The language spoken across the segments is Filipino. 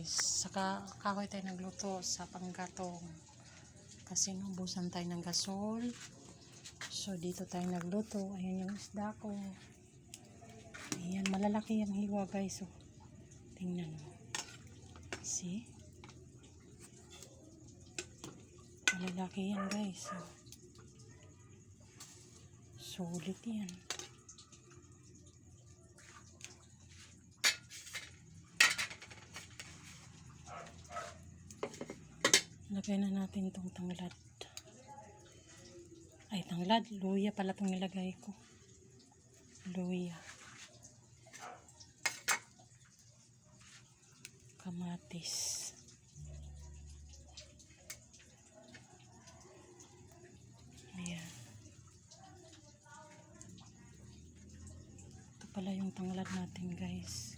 guys, saka kahoy tayo nagluto sa panggatong kasi naubusan tayo ng gasol. So dito tayo nagluto. Ayan yung isda ko. Ayan, malalaki yung hiwa guys. So, tingnan mo. See? Malalaki yan guys. So, sulit yan. Lagay na natin itong tanglad. Ay, tanglad. Luya pala itong nilagay ko. Luya. Kamatis. Ayan. Ito pala yung tanglad natin guys.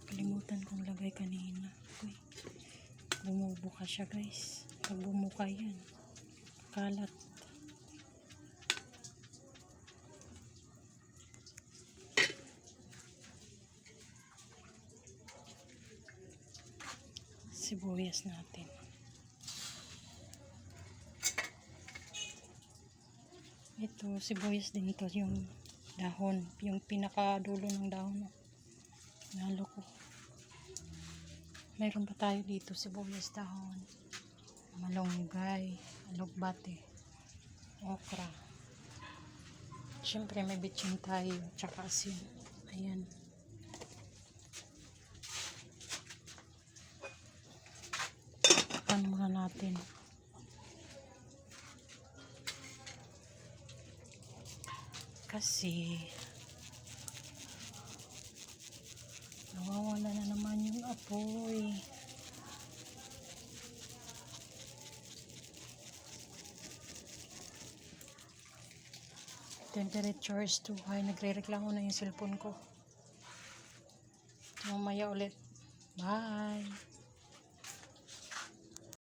Kalimutan kong lagay kanina. Uy. Bumubuka siya guys. Pag bumuka yan, kalat. Sibuyas natin. Ito, sibuyas din ito. Yung dahon. Yung pinakadulo ng dahon. Nalo ko. Mayroon pa tayo dito sibuyas dahon, malunggay, alugbate, okra. Siyempre may bitchin tayo, tsaka asin. Ayan. Takan muna natin. Kasi nawawala na naman yung apoy. Temperature is too high. Nagre-reklamo na yung cellphone ko. Mamaya ulit. Bye!